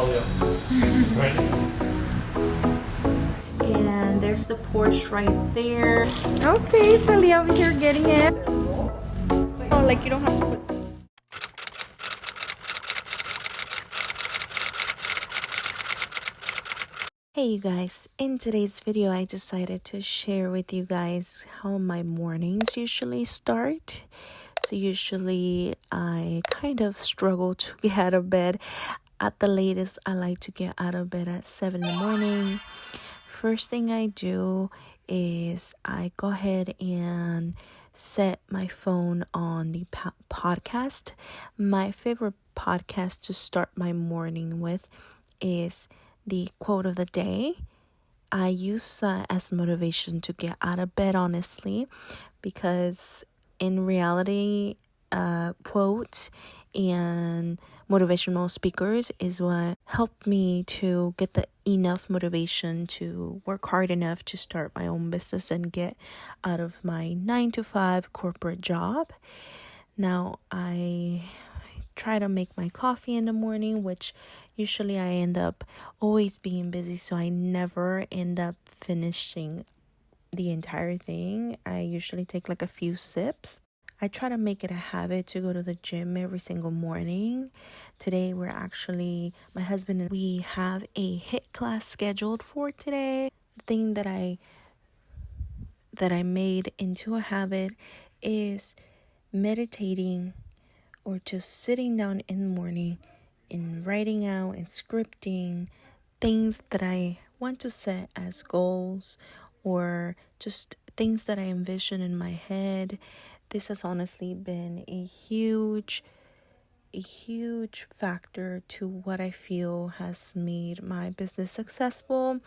And there's the Porsche right there. Okay, Talia over here getting it. Oh, like you don't have to put. Hey you guys, in today's video I decided to share with you guys how my mornings usually start. So usually I kind of struggle to get out of bed. At the latest, I like to get out of bed at 7 in the morning. First thing I do is I go ahead and set my phone on the podcast. My favorite podcast to start my morning with is the quote of the day. I use as motivation to get out of bed, honestly, because in reality, quotes and motivational speakers is what helped me to get the enough motivation to work hard enough to start my own business and get out of my 9 to 5 corporate job. Now I try to make my coffee in the morning, which usually I end up always being busy, so I never end up finishing the entire thing. I usually take like a few sips. I try to make it a habit to go to the gym every single morning. Today my husband and we have a HIIT class scheduled for today. The thing that I made into a habit is meditating or just sitting down in the morning and writing out and scripting things that I want to set as goals or just things that I envision in my head. This has honestly been a huge factor to what I feel has made my business successful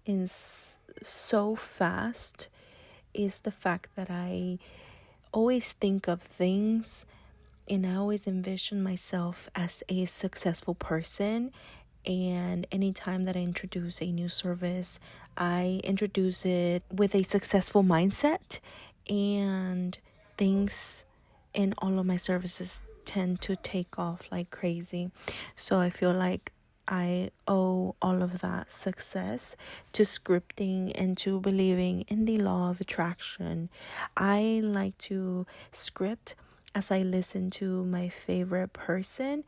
and so fast is the fact that I always think of things and I always envision myself as a successful person. And anytime that I introduce a new service, I introduce it with a successful mindset, and things in all of my services tend to take off like crazy. So I feel like I owe all of that success to scripting and to believing in the law of attraction. I like to script as I listen to my favorite person,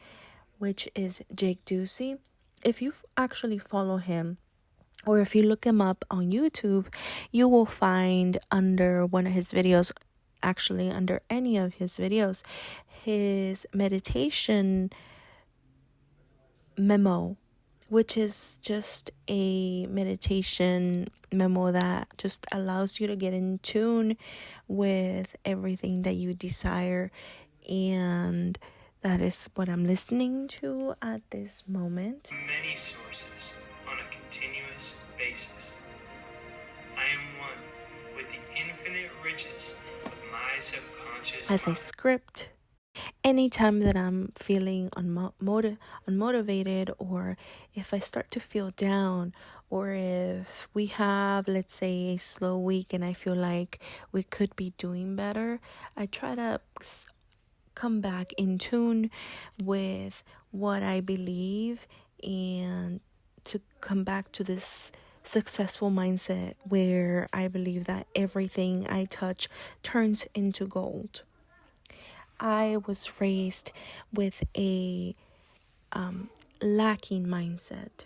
which is Jake Ducey. If you actually follow him, or if you look him up on YouTube, you will find under one of his videos, actually under any of his videos, his meditation memo, which is just a meditation memo that just allows you to get in tune with everything that you desire. And that is what I'm listening to at this moment. Many sources on a continuous basis. I am one with the infinite riches of my subconscious As I mind. script, anytime that I'm feeling unmotivated, or if I start to feel down, or if we have, let's say, a slow week and I feel like we could be doing better, I try to come back in tune with what I believe and to come back to this successful mindset where I believe that everything I touch turns into gold. I was raised with a lacking mindset,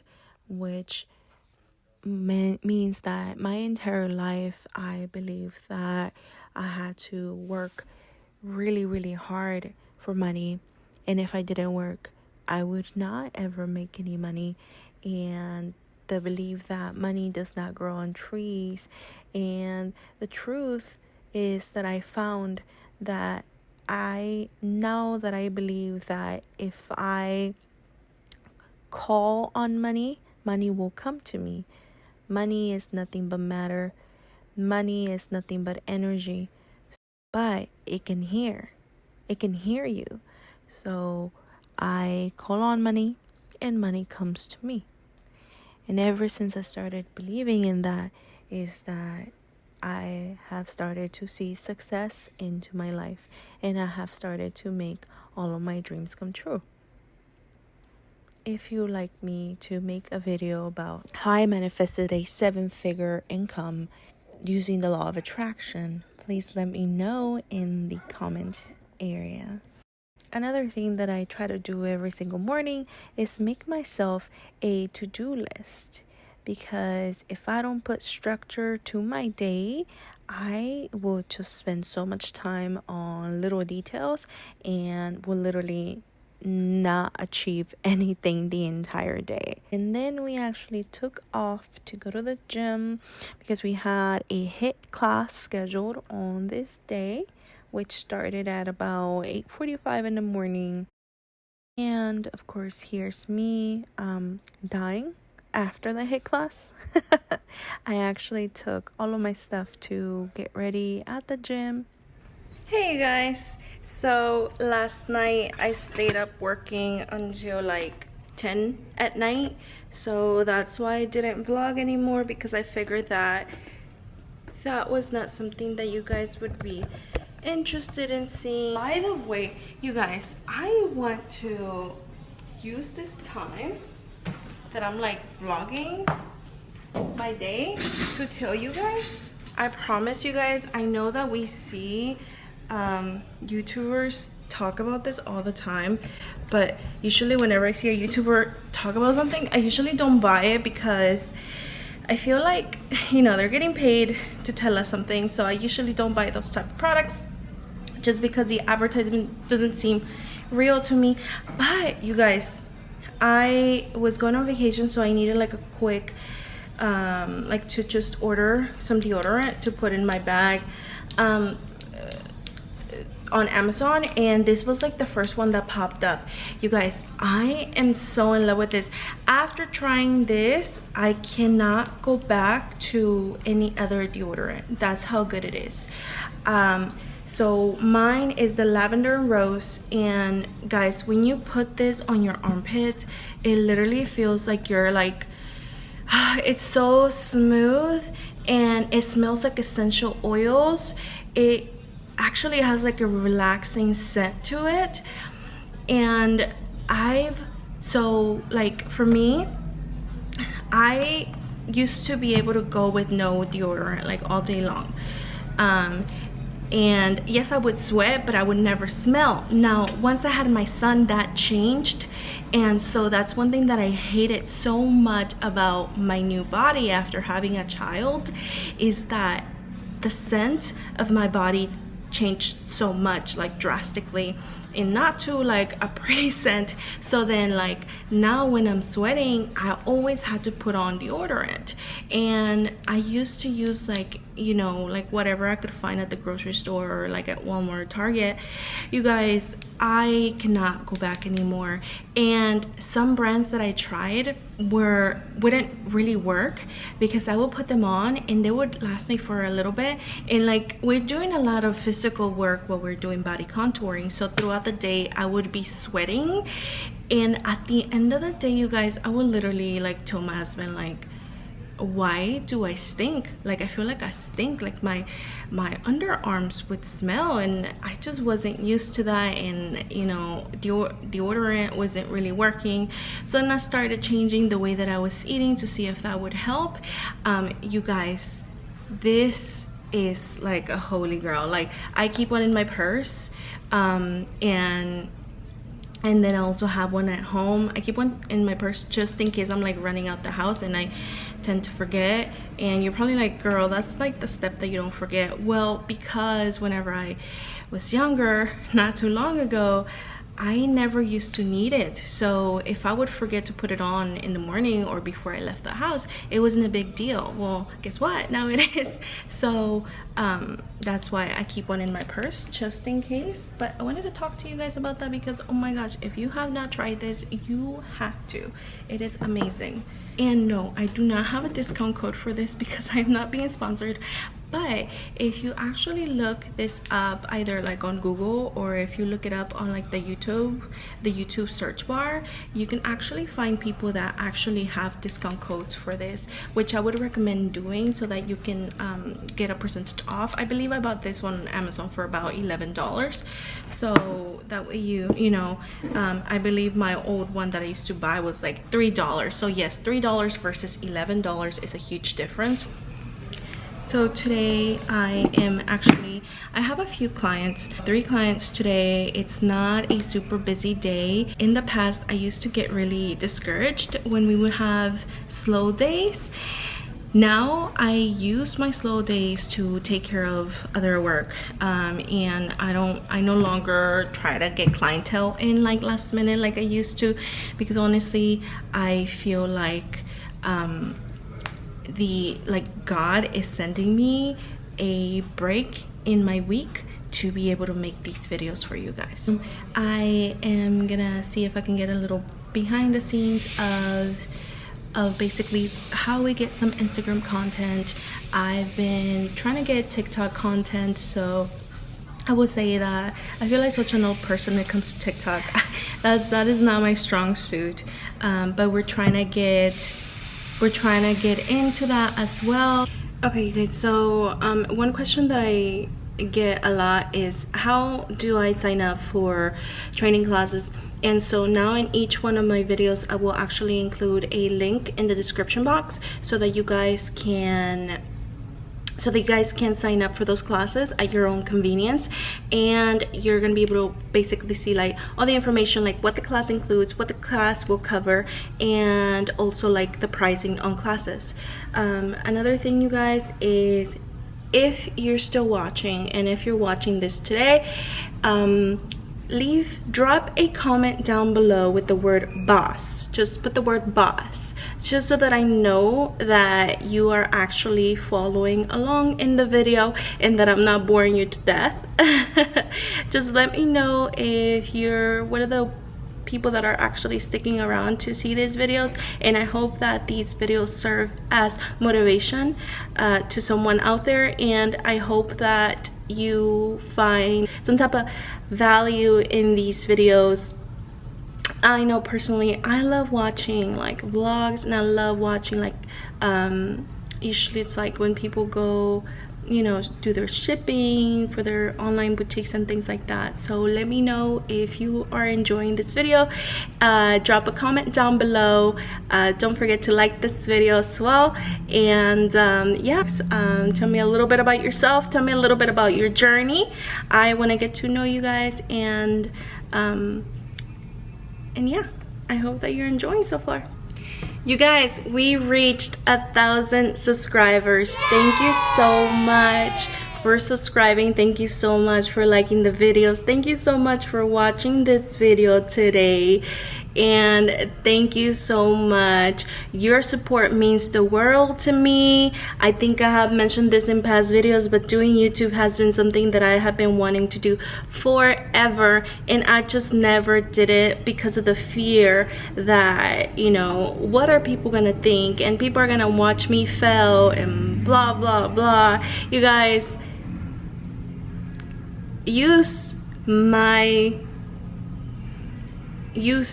which means that my entire life I believe that I had to work really hard for money, and if I didn't work I would not ever make any money. And the belief that money does not grow on trees, and the truth is that I found that I believe that if I call on money, money will come to me. Money is nothing but matter. Money is nothing but energy. But it can hear you. So I call on money and money comes to me. And ever since I started believing in that is that I have started to see success into my life, and I have started to make all of my dreams come true. if you like me to make a video about how I manifested a 7-figure income using the law of attraction, please let me know in the comment area. Another thing that I try to do every single morning is make myself a to-do list, because if I don't put structure to my day, I will just spend so much time on little details and will literally not achieve anything the entire day. And then we actually took off to go to the gym because we had a HIIT class scheduled on this day, which started at about 8:45 in the morning. And of course, here's me dying after the HIIT class. I actually took all of my stuff to get ready at the gym. Hey guys, so last night I stayed up working until like 10 at night, so that's why I didn't vlog anymore, because I figured that was not something that you guys would be interested in seeing. By the way, you guys, I want to use this time that I'm like vlogging my day to tell you guys, I promise you guys, I know that we see YouTubers talk about this all the time, but usually whenever I see a YouTuber talk about something, I usually don't buy it, because I feel like, you know, they're getting paid to tell us something. So I usually don't buy those type of products, just because the advertisement doesn't seem real to me. But you guys, I was going on vacation, so I needed like a quick like to just order some deodorant to put in my bag on Amazon, and this was like the first one that popped up. You guys, I am so in love with this. After trying this, I cannot go back to any other deodorant. That's how good it is. So mine is the lavender and rose, and guys, when you put this on your armpits, it literally feels like you're like it's so smooth, and it smells like essential oils. It actually has like a relaxing scent to it. And so like for me, I used to be able to go with no deodorant like all day long, and yes, I would sweat, but I would never smell. Now once I had my son, that changed. And so that's one thing that I hated so much about my new body after having a child, is that the scent of my body changed so much, like drastically, and not to like a pretty scent. So then like now when I'm sweating, I always had to put on deodorant. And I used to use like, you know, like whatever I could find at the grocery store or like at Walmart or Target. You guys, I cannot go back anymore. And some brands that I tried wouldn't really work, because I would put them on and they would last me for a little bit. And like we're doing a lot of physical work while we're doing body contouring, so throughout the day I would be sweating, and at the end of the day, you guys, I would literally like tell my husband, like, why do I stink? Like I feel like I stink, like my underarms would smell, and I just wasn't used to that. And you know, deodorant wasn't really working. So then I started changing the way that I was eating to see if that would help. You guys, this is like a holy grail. Like I keep one in my purse, and then I also have one at home. I keep one in my purse just in case I'm like running out the house and I tend to forget. And you're probably like, girl, that's like the step that you don't forget. Well, because whenever I was younger, not too long ago, I never used to need it. So if I would forget to put it on in the morning or before I left the house, it wasn't a big deal. Well, guess what? Now it is. So that's why I keep one in my purse just in case. But I wanted to talk to you guys about that, because oh my gosh, if you have not tried this, you have to. It is amazing. And no, I do not have a discount code for this because I'm not being sponsored, But if you actually look this up either like on Google, or if you look it up on like the YouTube search bar, you can actually find people that actually have discount codes for this, which I would recommend doing so that you can get a percentage off. I believe I bought this one on Amazon for about $11, so that way you know, I believe my old one that I used to buy was like $3. So yes, $3 versus $11 is a huge difference. So today I have a few clients, 3 clients today. It's not a super busy day. In the past, I used to get really discouraged when we would have slow days. Now I use my slow days to take care of other work, and I no longer try to get clientele in like last minute like I used to, because honestly I feel like God is sending me a break in my week to be able to make these videos for you guys. I am gonna see if I can get a little behind the scenes of basically how we get some Instagram content. I've been trying to get TikTok content, so I would say that I feel like such an old person when it comes to TikTok. that is not my strong suit, but we're trying to get into that as well. Okay, you guys, so one question that I get a lot is, how do I sign up for training classes? And so now in each one of my videos I will actually include a link in the description box so that you guys can sign up for those classes at your own convenience, and you're gonna be able to basically see like all the information, like what the class includes, what the class will cover, and also like the pricing on classes. Another thing, you guys, is if you're still watching, and if you're watching this today, drop a comment down below with the word boss. Just put the word boss, just so that I know that you are actually following along in the video and that I'm not boring you to death. Just let me know if you're one of the people that are actually sticking around to see these videos, and I hope that these videos serve as motivation to someone out there, and I hope that you find some type of value in these videos. I know personally I love watching like vlogs, and I love watching like usually it's like when people go, you know, do their shipping for their online boutiques and things like that. So let me know if you are enjoying this video. Drop a comment down below. Don't forget to like this video as well, and yeah, tell me a little bit about yourself, tell me a little bit about your journey. I want to get to know you guys, and yeah, I hope that you're enjoying so far. You guys, we reached 1,000 subscribers. Thank you so much for subscribing. Thank you so much for liking the videos. Thank you so much for watching this video today, and thank you so much. Your support means the world to me. I think I have mentioned this in past videos, but doing YouTube has been something that I have been wanting to do forever, and I just never did it because of the fear that, you know, what are people gonna think, and people are gonna watch me fail and blah blah blah. You guys, use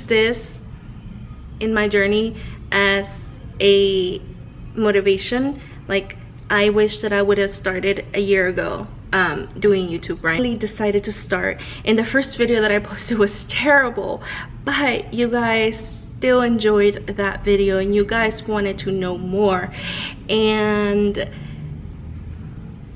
this in my journey as a motivation. Like, I wish that I would have started a year ago doing YouTube, right? I really decided to start, and the first video that I posted was terrible, but you guys still enjoyed that video and you guys wanted to know more, and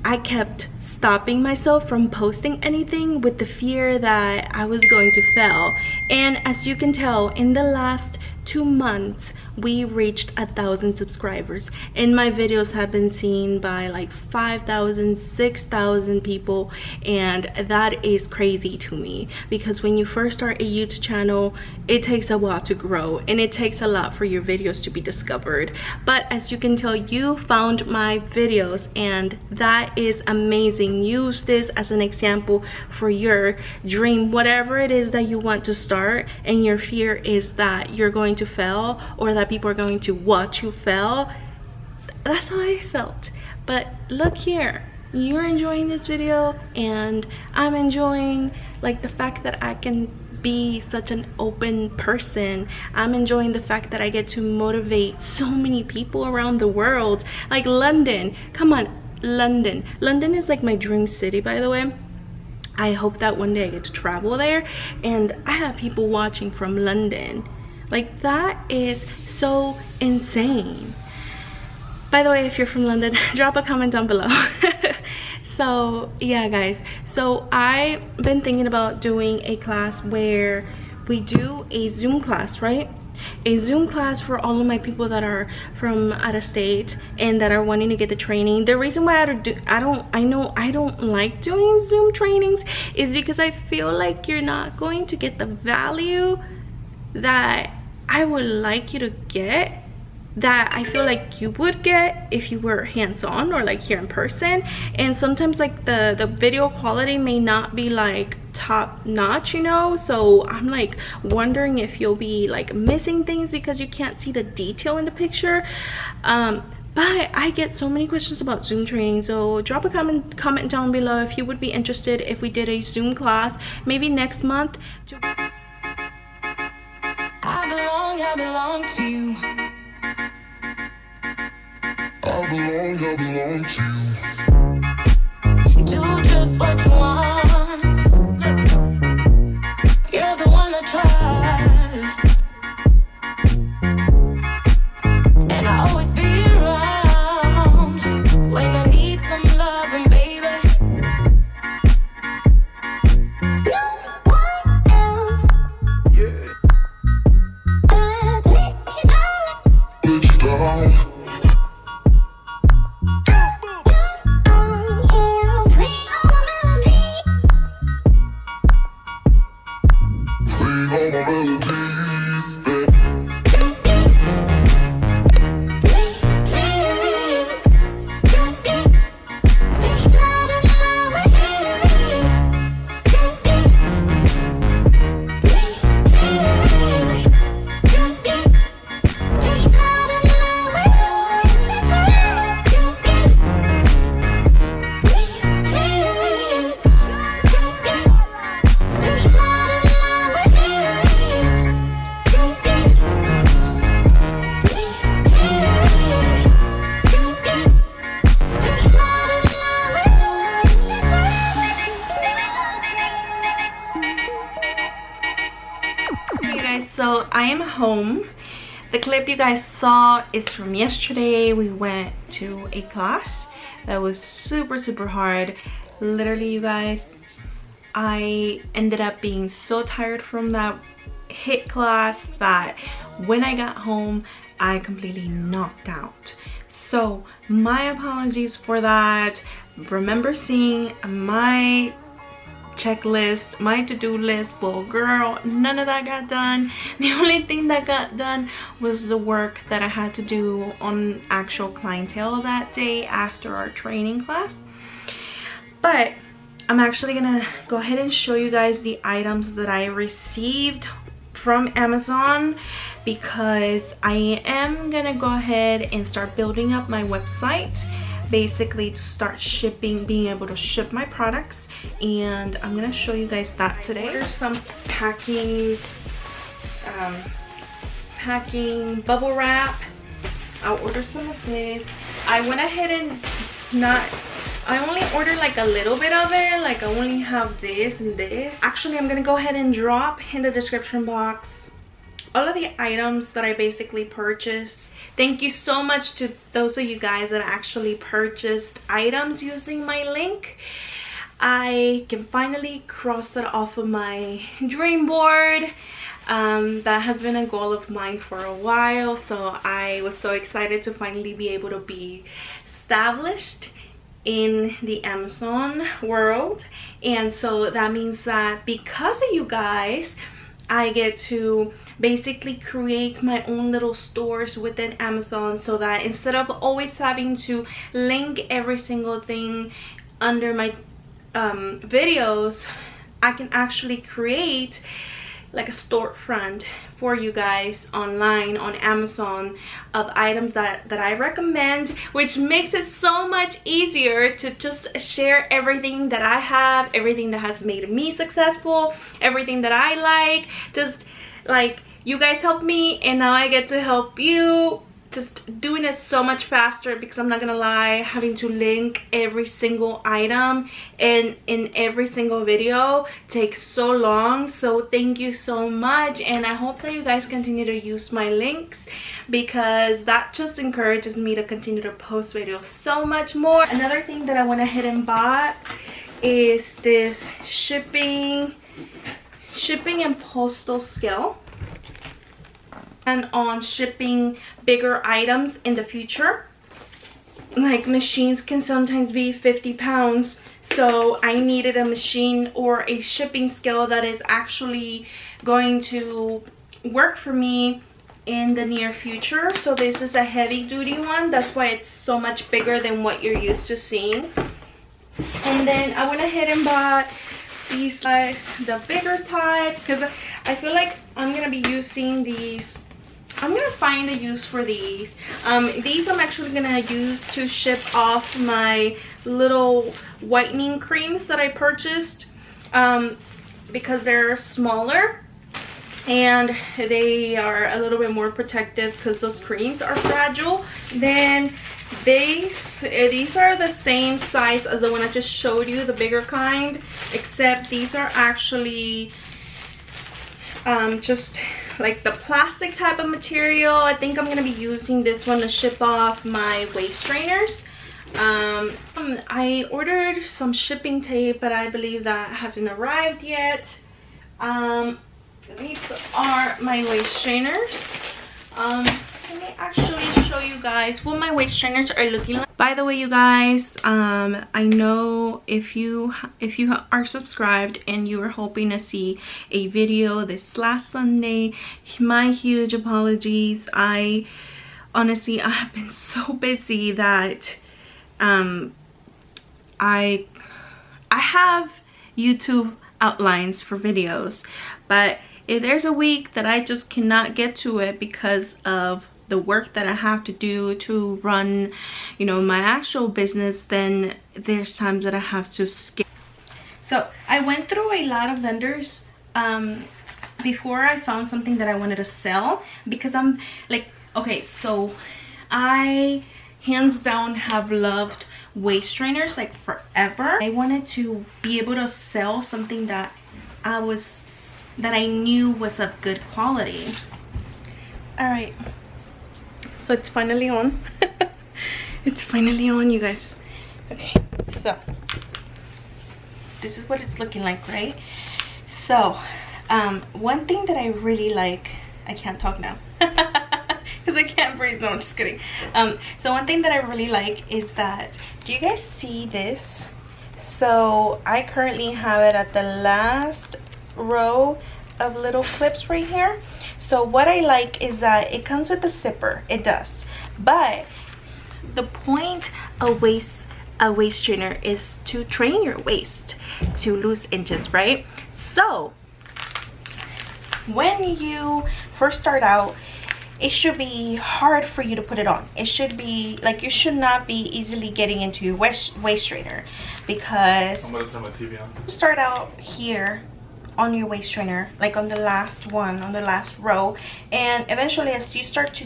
I kept stopping myself from posting anything with the fear that I was going to fail. And as you can tell, in the last 2 months we reached 1,000 subscribers, and my videos have been seen by like 5,000, 6,000 people, and that is crazy to me, because when you first start a YouTube channel, it takes a while to grow, and it takes a lot for your videos to be discovered. But as you can tell, you found my videos, and that is amazing. Use this as an example for your dream, whatever it is that you want to start, and your fear is that you're going to fail, or that people are going to watch you fail. That's how I felt. But look here, you're enjoying this video and I'm enjoying like the fact that I can be such an open person. I'm enjoying the fact that I get to motivate so many people around the world. Like London, come on, London is like my dream city, by the way. I hope that one day I get to travel there and I have people watching from London. Like, that is so insane. By the way, if you're from London, drop a comment down below. So yeah guys, so I've been thinking about doing a class where we do a Zoom class, right? A Zoom class for all of my people that are from out of state and that are wanting to get the training. The reason why I don't like doing Zoom trainings is because I feel like you're not going to get the value that I would like you to get, that I feel like you would get if you were hands-on or like here in person. And sometimes like the video quality may not be like top notch, you know, so I'm like wondering if you'll be like missing things because you can't see the detail in the picture. But I get so many questions about Zoom training, so drop a comment down below if you would be interested if we did a Zoom class maybe next month. I belong to you. I belong to you. Do just what you want. You're the one I trust, and I always be around when I need some loving, baby. No one else. Yeah. Let you down. So I am home. The clip you guys saw is from yesterday. We went to a class that was super hard. Literally, you guys, I ended up being so tired from that HIIT class that when I got home I completely knocked out. So my apologies for that. Remember seeing my checklist, my to-do list? Well girl, none of that got done. The only thing that got done was the work that I had to do on actual clientele that day after our training class. But I'm actually gonna go ahead and show you guys the items that I received from Amazon, because I am gonna go ahead and start building up my website, basically to start shipping, being able to ship my products, and I'm gonna show you guys that today. There's some packing bubble wrap. I'll order some of this. I went ahead and I only ordered like a little bit of it, like I only have this and this. Actually, I'm gonna go ahead and drop in the description box all of the items that I basically purchased. Thank you so much to those of you guys that actually purchased items using my link. I can finally cross that off of my dream board. That has been a goal of mine for a while, so I was so excited to finally be able to be established in the Amazon world. And so that means that because of you guys, I get to basically create my own little stores within Amazon, so that instead of always having to link every single thing under my videos, I can actually create like a storefront for you guys online on Amazon of items that I recommend, which makes it so much easier to just share everything that I have, everything that has made me successful, everything that I like. Just like, you guys help me and now I get to help you. Just doing it so much faster, because I'm not gonna lie, having to link every single item and in every single video takes so long. So thank you so much, and I hope that you guys continue to use my links, because that just encourages me to continue to post videos so much more. Another thing that I went ahead and bought is this shipping and postal scale, and on shipping bigger items in the future. Like, machines can sometimes be 50 pounds, so I needed a machine or a shipping scale that is actually going to work for me in the near future. So this is a heavy duty one, that's why it's so much bigger than what you're used to seeing. And then I went ahead and bought these, the bigger type, because I feel like I'm gonna be using these. I'm gonna find a use for these. These I'm actually gonna use to ship off my little whitening creams that I purchased, because they're smaller and they are a little bit more protective, because those creams are fragile. Then these are the same size as the one I just showed you, the bigger kind, except these are actually just like the plastic type of material. I think I'm gonna be using this one to ship off my waist strainers. I ordered some shipping tape, but I believe that hasn't arrived yet. These are my waist strainers. Let me actually show you guys what my waist trainers are looking like. By the way, you guys, I know if you are subscribed and you were hoping to see a video this last Sunday, my huge apologies. I honestly, I have been so busy that I have YouTube outlines for videos, but if there's a week that I just cannot get to it because of the work that I have to do to run, you know, my actual business, then there's times that I have to skip. So I went through a lot of vendors before I found something that I wanted to sell, because I'm like, okay, so I hands down have loved waist trainers like forever. I wanted to be able to sell something that I knew was of good quality. All right, so it's finally on. It's finally on, you guys. Okay, so this is what it's looking like, right? So one thing that I really like, I can't talk now because I can't breathe. No, I'm just kidding. So one thing that I really like is that, do you guys see this? So I currently have it at the last row of little clips right here. So what I like is that it comes with a zipper. It does, but the point of a waist trainer is to train your waist to lose inches, right? So when you first start out, it should be hard for you to put it on. It should be like, you should not be easily getting into your waist trainer, because I'm gonna turn my TV on. Start out here on your waist trainer, like on the last one, on the last row, and eventually as you start to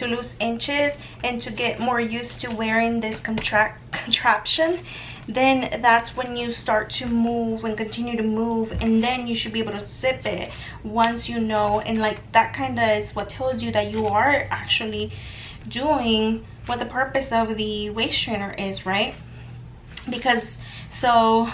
lose inches and to get more used to wearing this contraption, then that's when you start to move and continue to move, and then you should be able to zip it once you know. And like, that kind of is what tells you that you are actually doing what the purpose of the waist trainer is, right? Because so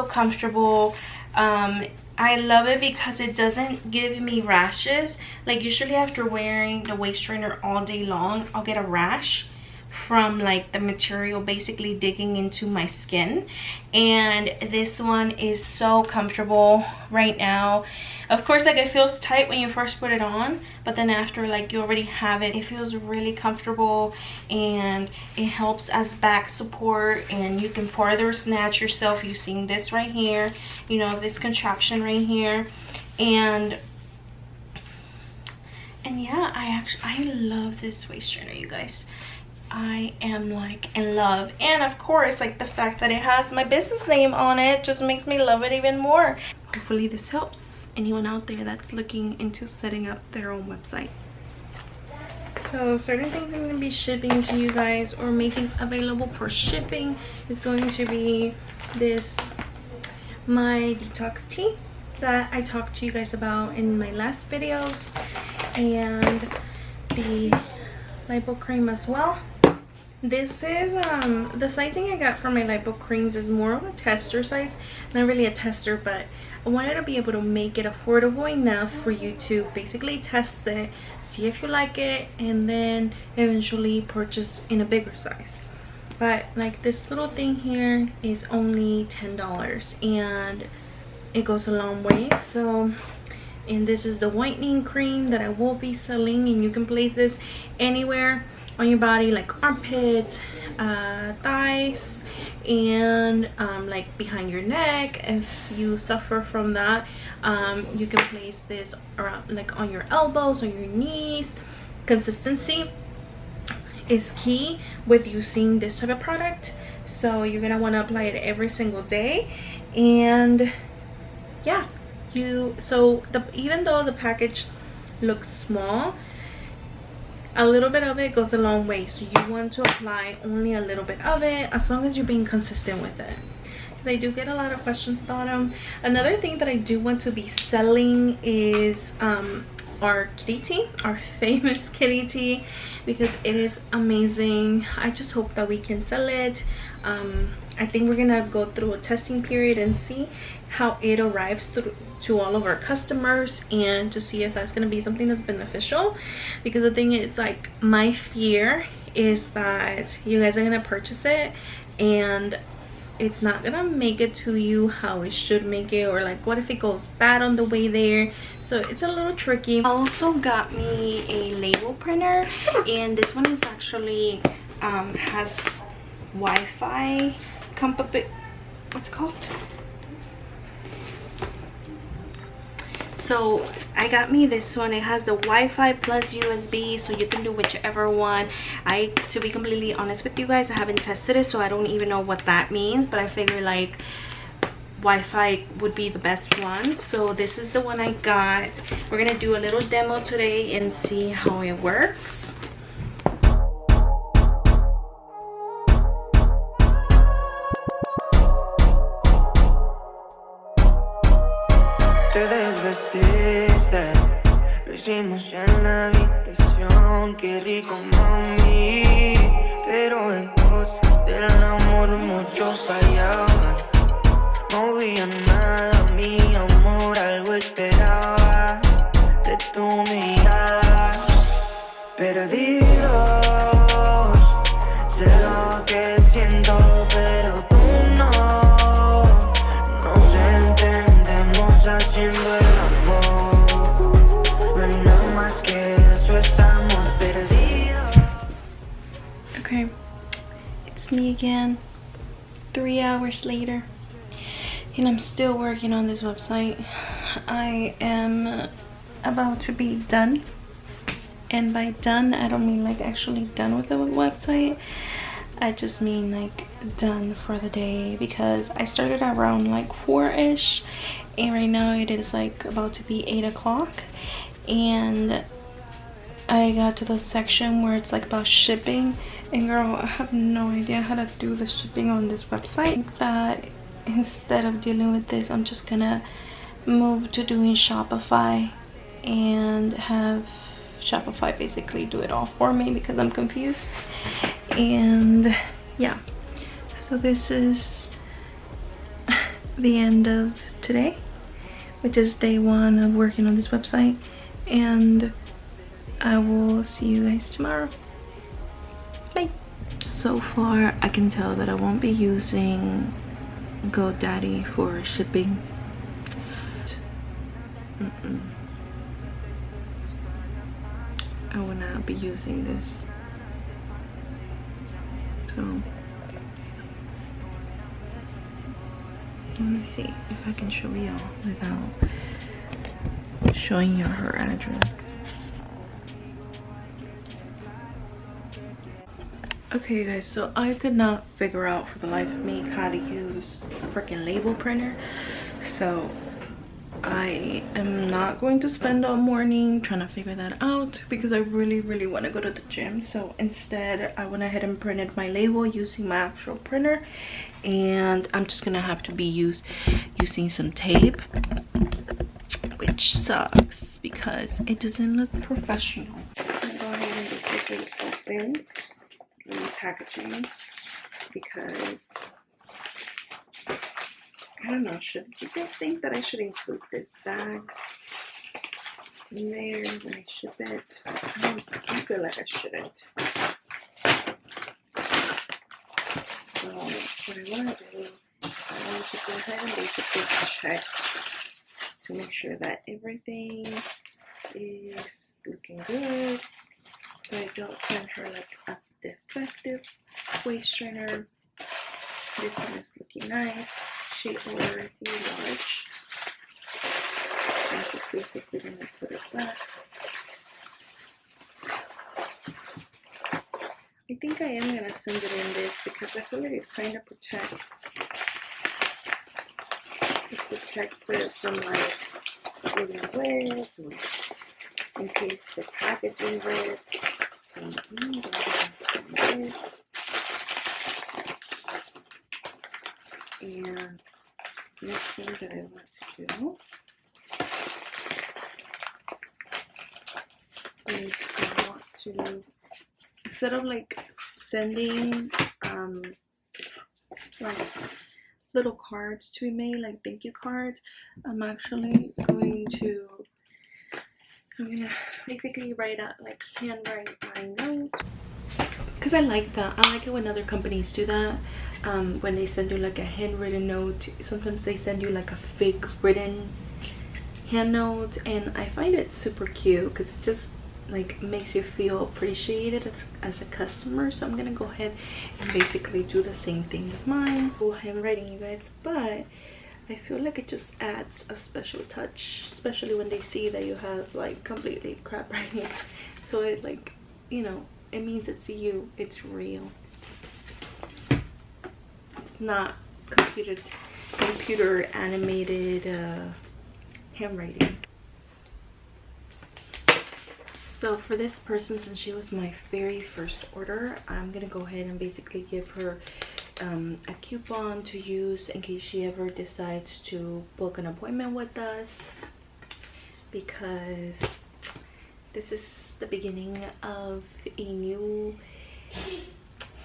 comfortable. I love it because it doesn't give me rashes. Like, usually after wearing the waist trainer all day long, I'll get a rash from like the material basically digging into my skin, and this one is so comfortable right now. Of course, like, it feels tight when you first put it on, but then after, like, you already have it, it feels really comfortable, and it helps as back support, and you can further snatch yourself using this right here, you know, this contraption right here. And yeah, I love this waist trainer, you guys. I am like in love, and of course, like the fact that it has my business name on it just makes me love it even more. Hopefully this helps anyone out there that's looking into setting up their own website. So certain things I'm going to be shipping to you guys, or making available for shipping, is going to be this, my detox tea that I talked to you guys about in my last videos, and the lipo cream as well. This is the sizing I got for my lipo creams is more of a tester size, not really a tester, but I wanted to be able to make it affordable enough for you to basically test it, see if you like it, and then eventually purchase in a bigger size. But like this little thing here is only $10, and it goes a long way. So, and this is the whitening cream that I will be selling, and you can place this anywhere on your body, like armpits, thighs, and like behind your neck. If you suffer from that, you can place this around, like on your elbows, on your knees. Consistency is key with using this type of product, so you're gonna want to apply it every single day. And yeah, even though the package looks small, a little bit of it goes a long way, so you want to apply only a little bit of it, as long as you're being consistent with it, because I do get a lot of questions about them. Another thing that I do want to be selling is our kitty tea, our famous kitty tea, because it is amazing. I just hope that we can sell it. I think we're gonna go through a testing period and see how it arrives to all of our customers, and to see if that's gonna be something that's beneficial. Because the thing is, like, my fear is that you guys are gonna purchase it and it's not gonna make it to you how it should make it, or like what if it goes bad on the way there. So it's a little tricky. I also got me a label printer, and this one is actually has Wi-Fi compatible, what's it called? So I got me this one. It has the Wi-Fi plus USB, so you can do whichever one. To be completely honest with you guys, I haven't tested it, so I don't even know what that means, but I figure like Wi-Fi would be the best one. So this is the one I got. We're gonna do a little demo today and see how it works. Te desvestiste, lo hicimos en la habitación, qué rico mami, pero en cosas del amor muchos fallaban, no veía nada, mi amor, algo esperaba de tu mirada, perdidos, sé lo que siento, pero tú no, nos entendemos haciendo el amor, no hay nada más que eso, estamos perdidos. Okay, it's me again, 3 hours later, and I'm still working on this website. I am about to be done, and by done I don't mean like actually done with the website. I just mean like done for the day, because I started around like 4ish, and right now it is like about to be 8 o'clock, and I got to the section where it's like about shipping, and girl, I have no idea how to do the shipping on this website. That instead of dealing with this, I'm just gonna move to doing Shopify and have Shopify basically do it all for me, because I'm confused. And yeah, so this is the end of today, which is day 1 of working on this website, and I will see you guys tomorrow. Bye. So far I can tell that I won't be using GoDaddy for shipping. I will not be using this. So let me see if I can show y'all without showing you her address. Okay, you guys, so I could not figure out for the life of me how to use the freaking label printer. So I am not going to spend all morning trying to figure that out because I really want to go to the gym. So instead I went ahead and printed my label using my actual printer, and I'm just gonna have to be using some tape, which sucks because it doesn't look professional. I'm gonna go ahead and basically open the packaging because I don't know, should you guys think that I should include this bag in there when I ship it? I feel like I shouldn't. So what I want to do is I want to go ahead and basically check to make sure that everything is looking good, so I don't send her like a defective waist trainer. This one is looking nice. She ordered the large. I'm just basically gonna put it back. I think I am gonna send it in this because I feel like it kind of protects it from like getting wet, or in case the packaging rips. And next thing that I want to do is I want to, instead of like sending like little cards to be made, like thank you cards, I'm actually going to, I'm gonna basically write out, like handwrite my note, because I like that. I like it when other companies do that. When they send you like a handwritten note, sometimes they send you like a fake written hand note, and I find it super cute because it just like makes you feel appreciated as a customer. So I'm gonna go ahead and basically do the same thing with mine. Handwriting, you guys, but I feel like it just adds a special touch, especially when they see that you have like completely crap writing. So it, like, you know, it means it's you, it's real. It's not computer animated handwriting. So for this person, since she was my very first order, I'm gonna go ahead and basically give her a coupon to use in case she ever decides to book an appointment with us, because this is the beginning of a new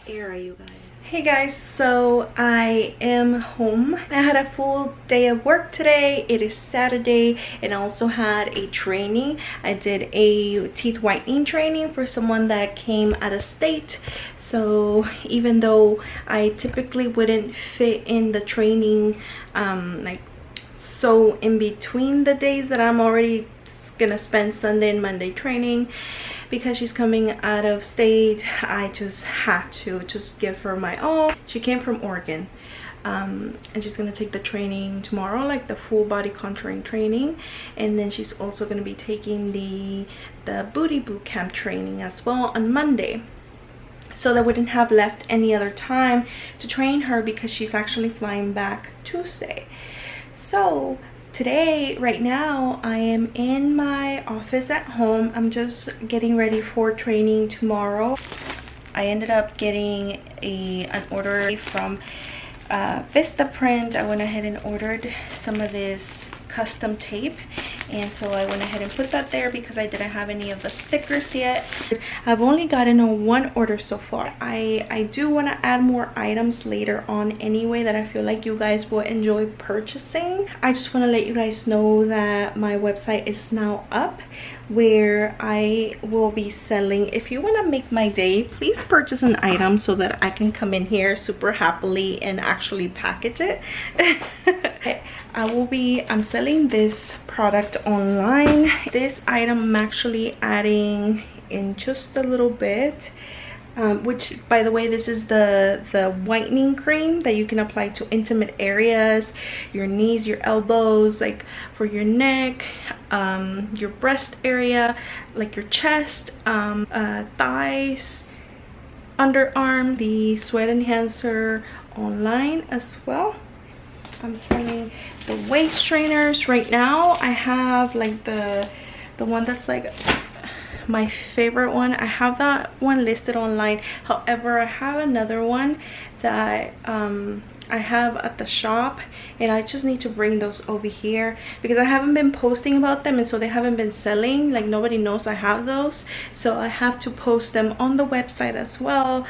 era, you guys. Hey guys, so I am home. I had a full day of work today. It is Saturday, and I also had a training. I did a teeth whitening training for someone that came out of state. So even though I typically wouldn't fit in the training like so in between the days that I'm already gonna spend Sunday and Monday training, because she's coming out of state, I just had to just give her my all. She came from Oregon, and she's gonna take the training tomorrow, like the full body contouring training, and then she's also gonna be taking the booty boot camp training as well on Monday. So that we didn't have left any other time to train her because she's actually flying back Tuesday. So today, right now, I am in my office at home. I'm just getting ready for training tomorrow. I ended up getting an order from Vistaprint. I went ahead and ordered some of this custom tape, and so I went ahead and put that there because I didn't have any of the stickers yet. I've only gotten one order so far. I do want to add more items later on anyway that I feel like you guys will enjoy purchasing. I just want to let you guys know that my website is now up, where I will be selling. If you want to make my day, please purchase an item so that I can come in here super happily and actually package it. I'm selling this product online. This item I'm actually adding in just a little bit. which by the way, this is the whitening cream that you can apply to intimate areas, your knees, your elbows, like for your neck, your breast area, like your chest, thighs, underarm. The sweat enhancer online as well. I'm selling the waist trainers right now. I have like the one that's like my favorite one. I have that one listed online. However, I have another one that I have at the shop, and I just need to bring those over here because I haven't been posting about them, and so they haven't been selling. Like, nobody knows I have those, so I have to post them on the website as well.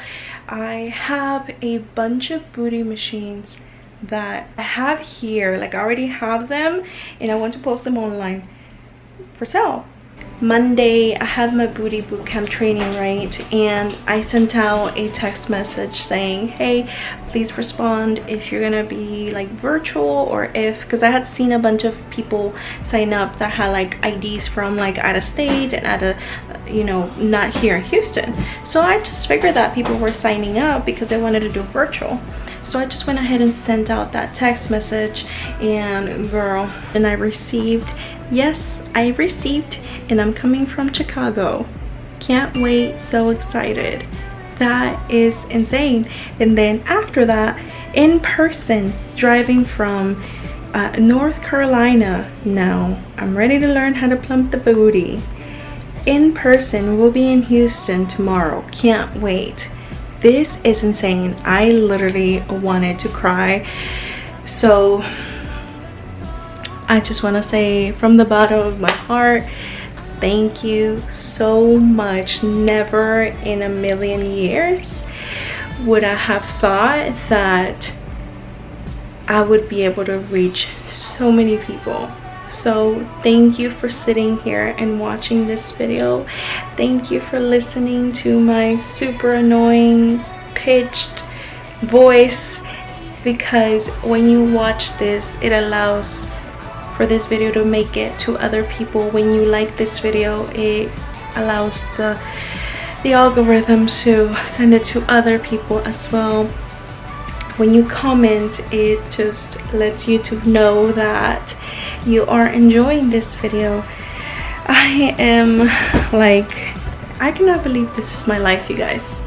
I have a bunch of booty machines that I have here. Like, I already have them and I want to post them online for sale. Monday, I have my booty bootcamp training, right? And I sent out a text message saying, hey, please respond if you're gonna be like virtual, or if, because I had seen a bunch of people sign up that had like IDs from like out of state and out of, you know, not here in Houston. So I just figured that people were signing up because they wanted to do virtual. So I just went ahead and sent out that text message, and girl, and I received, yes, I received, and I'm coming from Chicago. Can't wait, so excited. That is insane. And then after that, in person, driving from North Carolina. Now I'm ready to learn how to plump the booty. In person, we'll be in Houston tomorrow. Can't wait. This is insane. I literally wanted to cry. So I just want to say from the bottom of my heart, thank you so much. Never in a million years would I have thought that I would be able to reach so many people. So thank you for sitting here and watching this video. Thank you for listening to my super annoying pitched voice, because when you watch this, it allows for this video to make it to other people. When you like this video, it allows the algorithm to send it to other people as well. When you comment, it just lets YouTube know that you are enjoying this video. I am like, I cannot believe this is my life, you guys.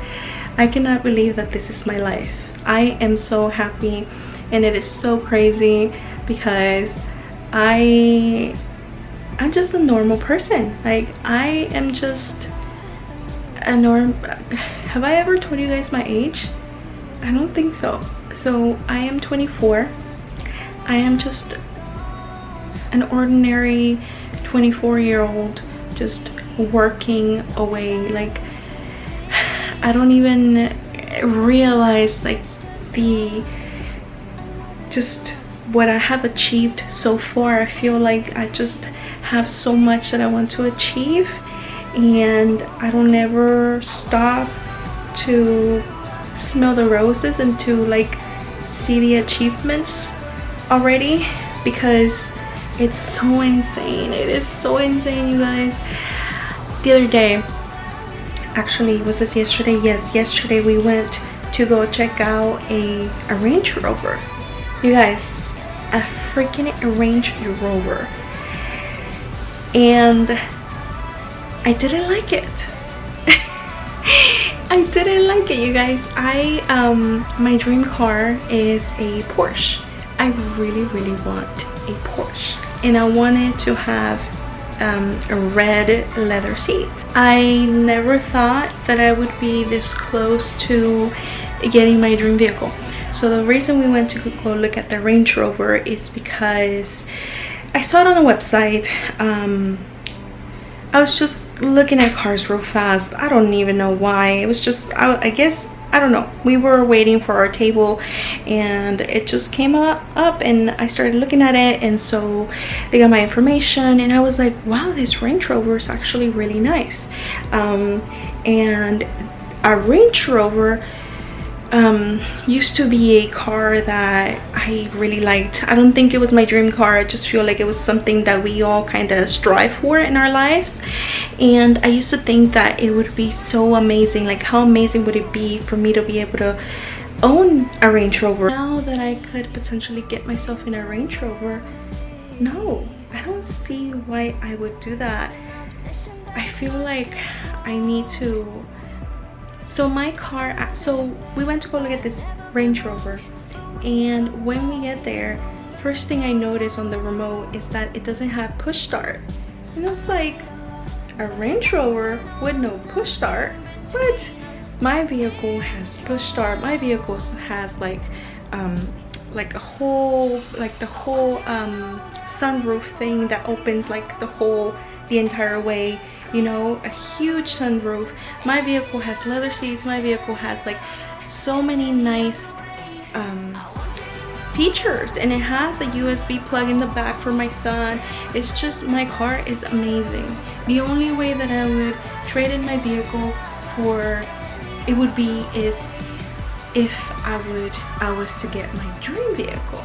I cannot believe that this is my life. I am so happy, and it is so crazy because I'm just a normal person. Like, I am just a have I ever told you guys my age? I don't think so. So I am 24. I am just an ordinary 24-year-old just working away. Like, I don't even realize like just what I have achieved so far. I feel like I just have so much that I want to achieve, and I don't ever stop to smell the roses and to like see the achievements already, because it's so insane. It is so insane, you guys. The other day, actually, was this yesterday? Yes, yesterday we went to go check out a Range Rover. You guys, a freaking Range Rover. And I didn't like it. I didn't like it, you guys. My dream car is a Porsche. I really want a Porsche, and I wanted to have red leather seats. I never thought that I would be this close to getting my dream vehicle. So the reason we went to go look at the Range Rover is because I saw it on the website. I was just looking at cars real fast. I don't even know why. It was just, I guess, I don't know. We were waiting for our table and it just came up and I started looking at it, and so they got my information and I was like, wow, this Range Rover is actually really nice. And a Range Rover, used to be a car that I really liked. I don't think it was my dream car. I just feel like it was something that we all kind of strive for in our lives. And I used to think that it would be so amazing. Like, how amazing would it be for me to be able to own a Range Rover? Now that I could potentially get myself in a Range Rover, no, I don't see why I would do that. I feel like I need to. So my car, so we went to go look at this Range Rover, and when we get there, first thing I notice on the remote is that it doesn't have push start. And it's like, a Range Rover with no push start? What? My vehicle has push start. My vehicle has like a whole, like the whole sunroof thing that opens like the entire way, you know, a huge sunroof. My vehicle has leather seats. My vehicle has like so many nice features, and it has a USB plug in the back for my son. It's just, my car is amazing. The only way that I would trade in my vehicle for it would be is if I was to get my dream vehicle.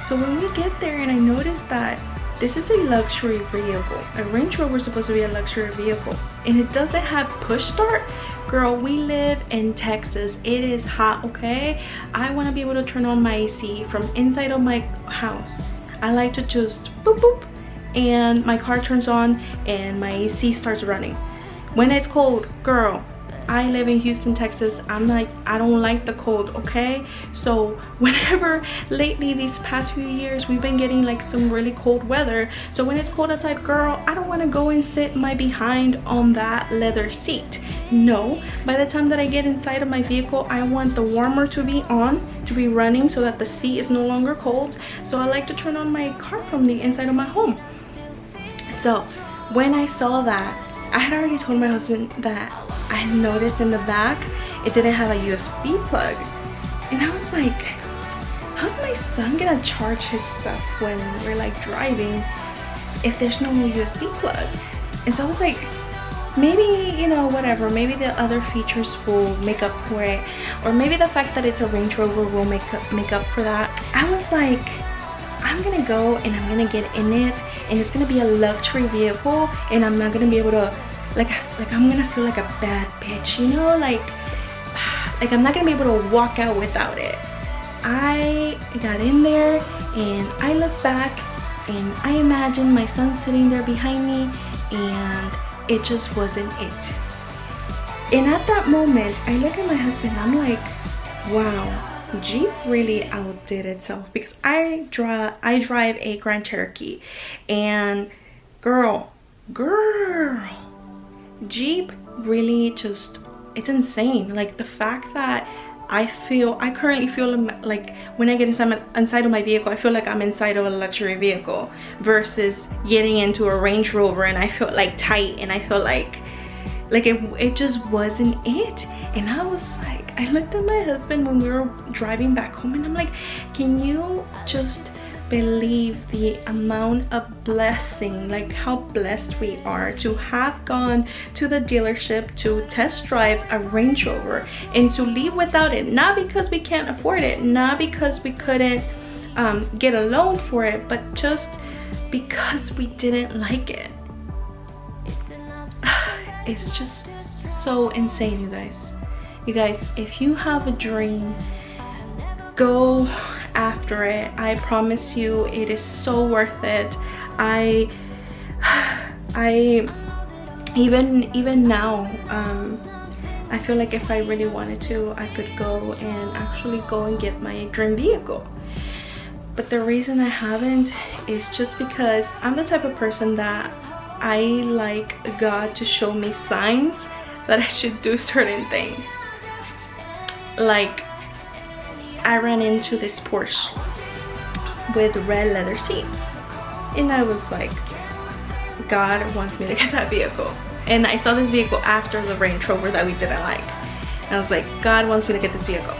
So when we get there, and I noticed that this is a luxury vehicle. A Range Rover is supposed to be a luxury vehicle, and it doesn't have push start. Girl, we live in Texas. It is hot, okay? I want to be able to turn on my AC from inside of my house. I like to just boop boop, and my car turns on and my AC starts running. When it's cold, girl, I live in Houston, Texas. I don't like the cold, okay? So whenever lately these past few years we've been getting like some really cold weather, so when it's cold outside, girl, I don't want to go and sit my behind on that leather seat. No, by the time that I get inside of my vehicle, I want the warmer to be on, to be running, so that the seat is no longer cold. So I like to turn on my car from the inside of my home. So when I saw that, I had already told my husband that I noticed in the back it didn't have a USB plug, and I was like, how's my son gonna charge his stuff when we're like driving if there's no USB plug? And so I was like, maybe, you know, whatever, maybe the other features will make up for it, or maybe the fact that it's a Range Rover will make up for that. I was like, I'm gonna go and I'm gonna get in it, and it's gonna be a luxury vehicle, and I'm not gonna be able to like I'm gonna feel like a bad bitch, you know, like I'm not gonna be able to walk out without it. I got in there and I looked back and I imagined my son sitting there behind me, and it just wasn't it. And at that moment, I look at my husband, I'm like, wow, Jeep really outdid itself, because I drive a Grand Cherokee, and girl, Jeep really just, it's insane. Like, the fact that I currently feel like when I get inside of my vehicle, I feel like I'm inside of a luxury vehicle, versus getting into a Range Rover and I feel like tight, and I feel like it just wasn't it. And I was like, I looked at my husband when we were driving back home, and I'm like, can you just believe the amount of blessing, like how blessed we are to have gone to the dealership to test drive a Range Rover and to leave without it, not because we can't afford it, not because we couldn't get a loan for it, but just because we didn't like it. It's just so insane, you guys. If you have a dream, go after it. I promise you, it is so worth it. I even now, I feel like if I really wanted to, I could go and get my dream vehicle. But the reason I haven't is just because I'm the type of person that I like God to show me signs that I should do certain things. Like, I ran into this Porsche with red leather seats, and I was like, God wants me to get that vehicle. And I saw this vehicle after the Range Rover that we didn't like, and I was like, God wants me to get this vehicle.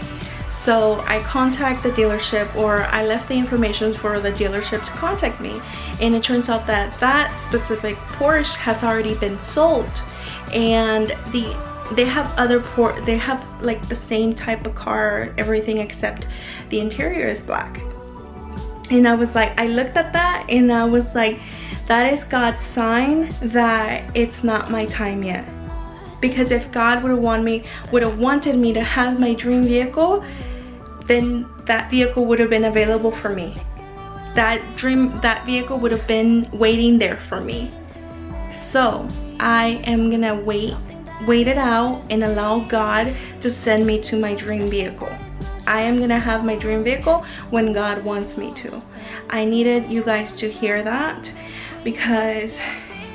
So I contact the dealership, or I left the information for the dealership to contact me, and it turns out that that specific Porsche has already been sold, and the they have they have like the same type of car, everything, except the interior is black. And I was like, I looked at that and I was like, that is God's sign that it's not my time yet. Because if God would have wanted me to have my dream vehicle, then that vehicle would have been available for me. That vehicle would have been waiting there for me. So I am gonna wait it out and allow God to send me to my dream vehicle. I am gonna have my dream vehicle when God wants me to. I needed you guys to hear that, because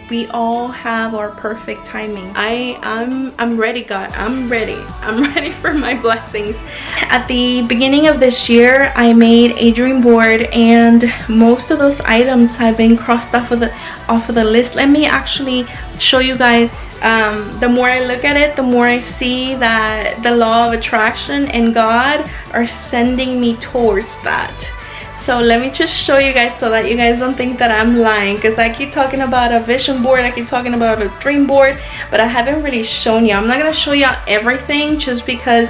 we all have our perfect timing. I'm ready, God. I'm ready for my blessings. At the beginning of this year, I made a dream board, and most of those items have been crossed off of the list. Let me actually show you guys. The more I look at it, the more I see that the law of attraction and God are sending me towards that. So let me just show you guys so that you guys don't think that I'm lying, because I keep talking about a vision board, I keep talking about a dream board, but I haven't really shown you. I'm not gonna show you everything, just because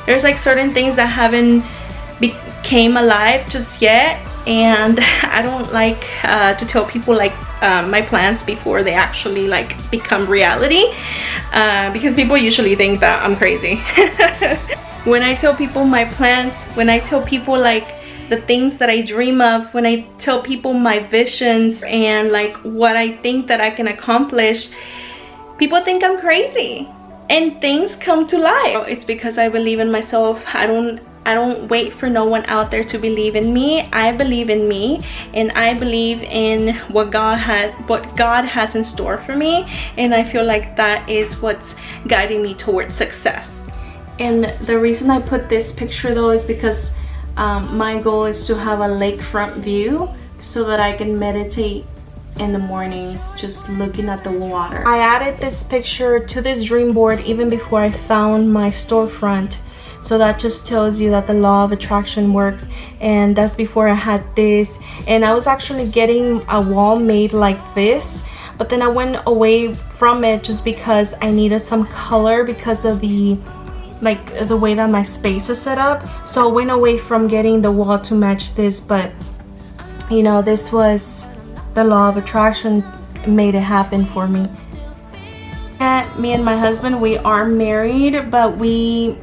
there's like certain things that haven't became alive just yet, and I don't like to tell people like my plans before they actually like become reality, because people usually think that I'm crazy. When I tell people my plans, when I tell people like the things that I dream of, when I tell people my visions and like what I think that I can accomplish, people think I'm crazy and things come to life. It's because I believe in myself. I don't wait for no one out there to believe in me. I believe in me, and I believe in what God has in store for me, and I feel like that is what's guiding me towards success. And the reason I put this picture though is because my goal is to have a lakefront view so that I can meditate in the mornings just looking at the water. I added this picture to this dream board even before I found my storefront, so that just tells you that the law of attraction works. And that's before I had this, and I was actually getting a wall made like this, but then I went away from it just because I needed some color because of the way that my space is set up. So I went away from getting the wall to match this, but you know, this was the law of attraction made it happen for me. And me and my husband, we are married, but we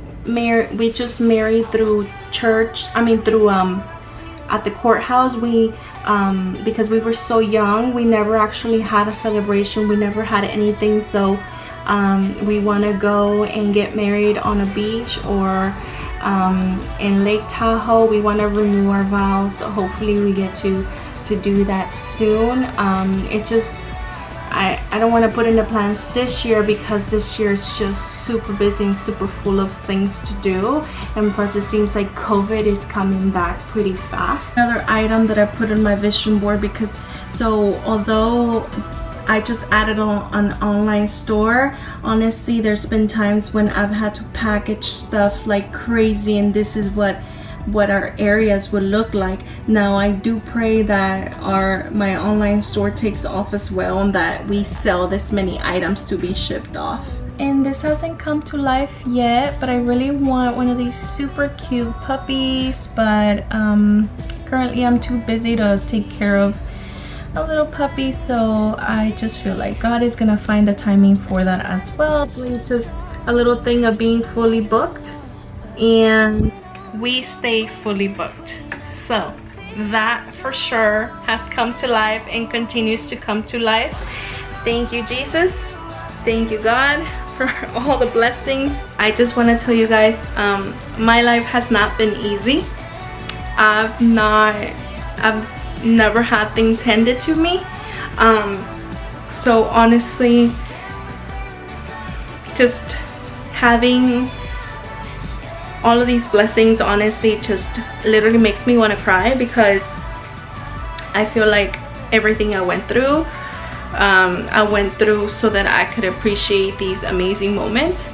just married through church. I mean through at the courthouse. We because we were so young, we never actually had a celebration, we never had anything. So we want to go and get married on a beach or in Lake Tahoe. We want to renew our vows, so hopefully we get to do that soon. It just I don't want to put in the plans this year, because this year is just super busy and super full of things to do, and plus it seems like COVID is coming back pretty fast. Another item that I put in my vision board, because so although I just added on an online store, honestly there's been times when I've had to package stuff like crazy, and this is what our areas would look like. Now I do pray that my online store takes off as well, and that we sell this many items to be shipped off. And this hasn't come to life yet, but I really want one of these super cute puppies, but currently I'm too busy to take care of a little puppy, so I just feel like God is gonna find the timing for that as well. Just a little thing of being fully booked, and we stay fully booked. So that for sure has come to life and continues to come to life. Thank you, Jesus. Thank you, God, for all the blessings. I just want to tell you guys, my life has not been easy. I've never had things handed to me. So honestly, just having all of these blessings honestly just literally makes me want to cry, because I feel like everything I went through so that I could appreciate these amazing moments.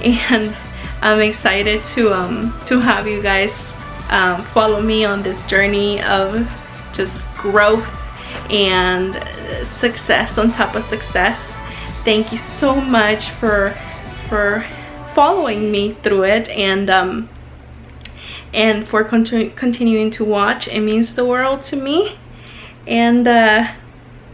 And I'm excited to have you guys follow me on this journey of just growth and success on top of success. Thank you so much for for following me through it, and for continuing to watch. It means the world to me. And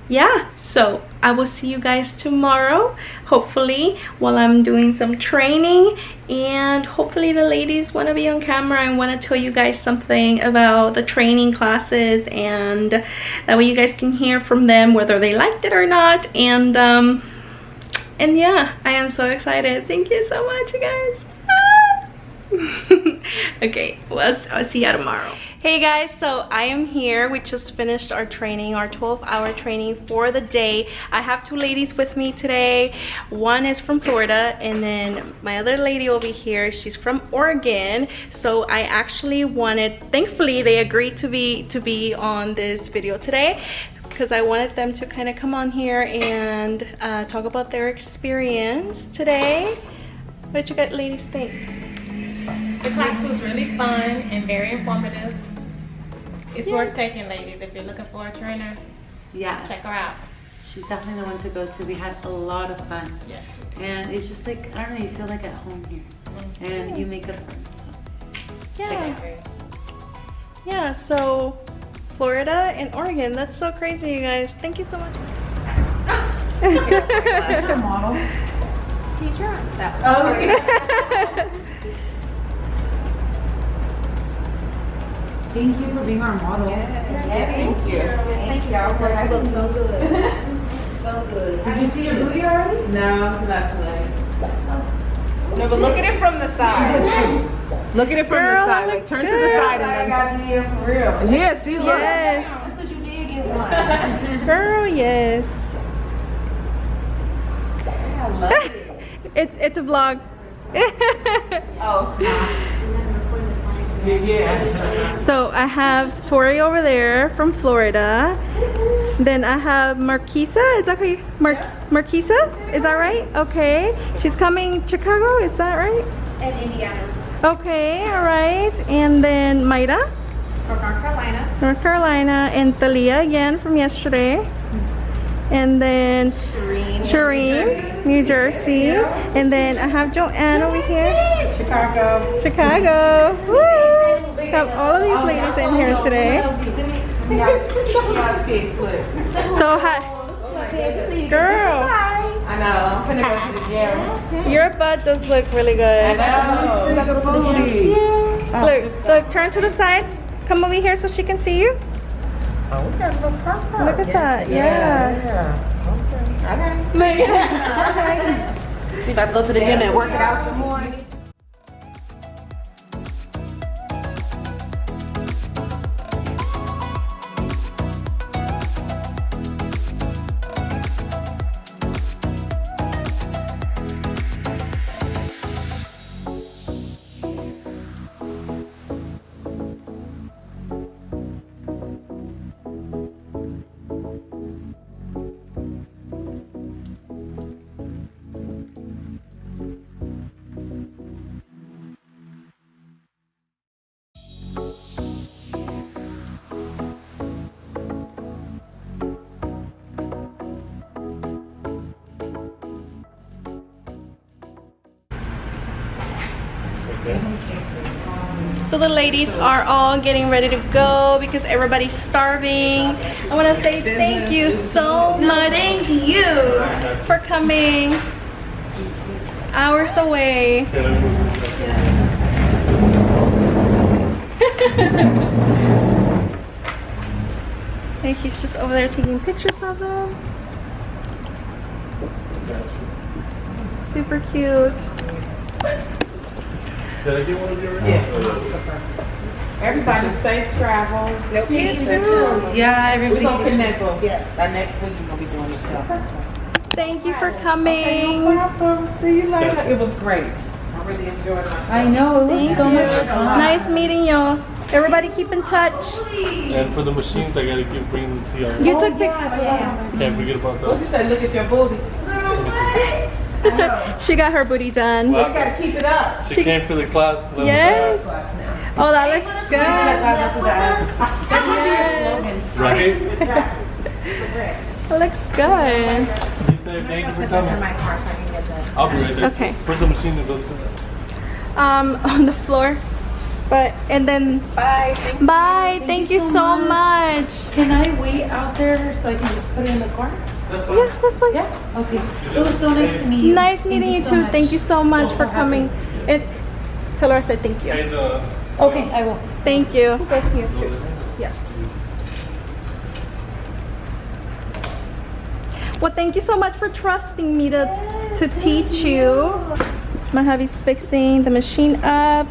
yeah, so I will see you guys tomorrow, hopefully, while I'm doing some training. And hopefully the ladies want to be on camera and want to tell you guys something about the training classes, and that way you guys can hear from them whether they liked it or not. And yeah, I am so excited. Thank you so much, you guys. Okay, well, I'll see you tomorrow. Hey guys, so I am here. We just finished our training, our 12-hour training for the day. I have two ladies with me today. One is from Florida, and then my other lady over here, she's from Oregon. So I actually wanted, thankfully they agreed to be on this video today, because I wanted them to kind of come on here and talk about their experience today. What you got, ladies, think? The class was really fun and very informative. It's worth taking, ladies. If you're looking for a trainer, yeah, check her out. She's definitely the one to go to. We had a lot of fun. Yes. And it's just like, I don't know, you feel like at home here. And you make good friends. So. Yeah. Yeah, so Florida and Oregon. That's so crazy, you guys. Thank you so much. Model. Teacher. Thank you for being our model. Thank you. Thank you. I look so good. So good. Did you see your booty already? No, not tonight. No, but look at it from the side. Look at it from the side. Like turn to the side I and got me in for real. then. Yeah, see, look. Yes. That's because you did get one. Girl, yes. I love it. It's a vlog. Oh. Yeah. So I have Tori over there from Florida. Then I have Marquisa. Is that how you, Marquisa? Is that right? Okay. She's coming Chicago. Is that right? And Indiana. Okay. All right. And then Maida From North Carolina. North Carolina, and Thalia again from yesterday. And then Shireen, New Jersey. And then I have Joanne over here. Chicago. Chicago. Woo! We have all of these ladies in here today. So hi, girl. I know. I'm gonna go to the gym. Your butt does look really good. I know. Look, turn to the side. Come over here so she can see you. Oh, we got a little purple. Look at that. Yeah. See if I can go to the gym and work it out some more. So the ladies are all getting ready to go because everybody's starving. I want to say thank you so much. Thank you for coming hours away. I think he's just over there taking pictures of them. Super cute. Did I get one of you already? Yeah. Everybody safe travel. Nope. You too. Yeah, We're everybody. gonna connect them. Yes. By next week we're gonna be doing the show. Thank you for coming. See you later. It was great. I really enjoyed myself. I know, it was Thank so you. much fun. Nice meeting y'all. Everybody keep in touch. And for the machines, I gotta bring them to you. You took pictures. Can't forget about What you that. say? Look at your booty. She got her booty done. You gotta keep it up. She came for the class. Yes. Oh, that looks good. Yes. Right? That looks good. You said thank you for coming. I'll be right there. Okay. Where's the machine that goes to that? On the floor. But and then bye. Thank you so much. Can I wait out there so I can just put it in the car? That's fine. Yeah, that's fine. Yeah? Okay. It was so nice to meet you. Nice meeting you too. Thank you so much for coming. Tell her I said thank you. Hey, Okay, I will. Thank you. Thank you. Yeah. Well, thank you so much for trusting me to teach you. My hubby's fixing the machine up.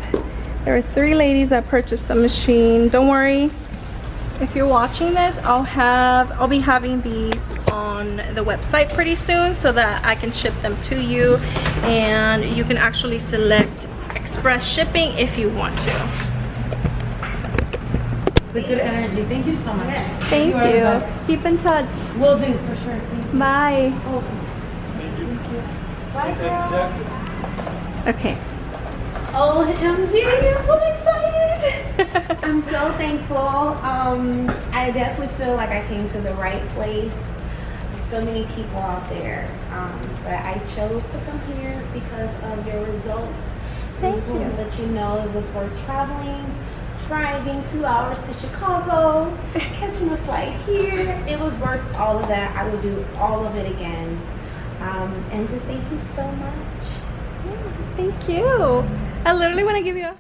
There are 3 ladies that purchased the machine. Don't worry. If you're watching this, I'll be having these on the website pretty soon so that I can ship them to you, and you can actually select express shipping if you want to. With good energy. Thank you so much. Thank are the you. best. Keep in touch. Will do, for sure. Thank you. Bye. Thank you. Bye, girl. Okay. OMG, I'm so excited. I'm so thankful. I definitely feel like I came to the right place. There's so many people out there, but I chose to come here because of your results. I just want to let you know it was worth traveling, driving 2 hours to Chicago, catching a flight here. It was worth all of that. I would do all of it again. And just thank you so much. Yeah, thank you. I literally want to give you a...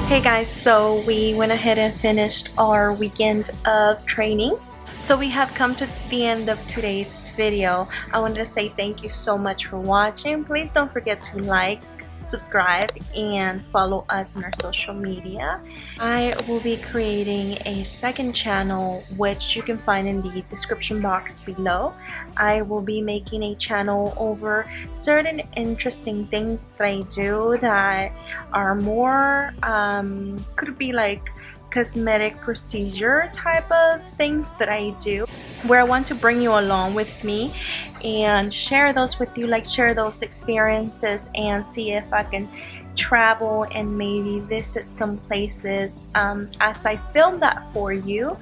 Hey guys, so we went ahead and finished our weekend of training. So we have come to the end of today's video. I wanted to say thank you so much for watching. Please don't forget to like, subscribe, and follow us on our social media. I will be creating a second channel, which you can find in the description box below. I will be making a channel over certain interesting things that I do that are more could be like cosmetic procedure type of things that I do, where I want to bring you along with me and share those with you, like share those experiences and see if I can travel and maybe visit some places as I film that for you.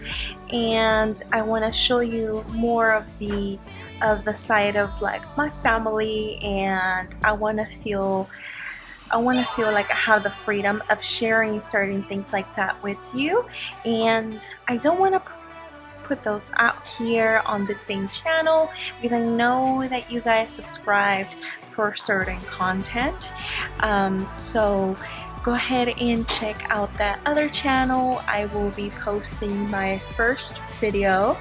And I want to show you more of the side of like my family, and I want to feel like I have the freedom of sharing certain things like that with you, and I don't want to put those out here on the same channel because I know that you guys subscribed for certain content. So go ahead and check out that other channel. I will be posting my first video.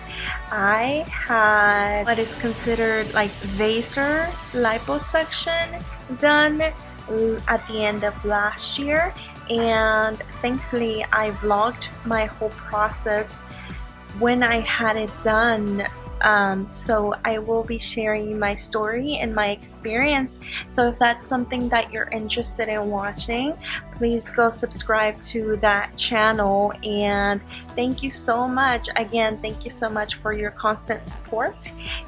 I had what is considered like Vaser liposuction done at the end of last year, and thankfully I vlogged my whole process when I had it done. So I will be sharing my story and my experience. So if that's something that you're interested in watching, please go subscribe to that channel. And thank you so much. Again, thank you so much for your constant support.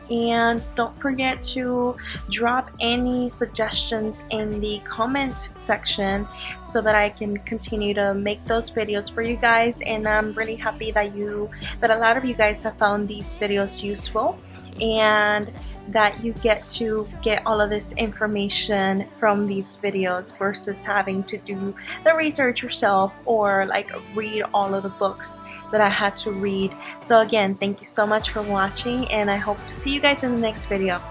And don't forget to drop any suggestions in the comment section so that I can continue to make those videos for you guys. And I'm really happy that a lot of you guys have found these videos useful, and that you get to get all of this information from these videos versus having to do the research yourself or like read all of the books that I had to read. So again, thank you so much for watching, and I hope to see you guys in the next video.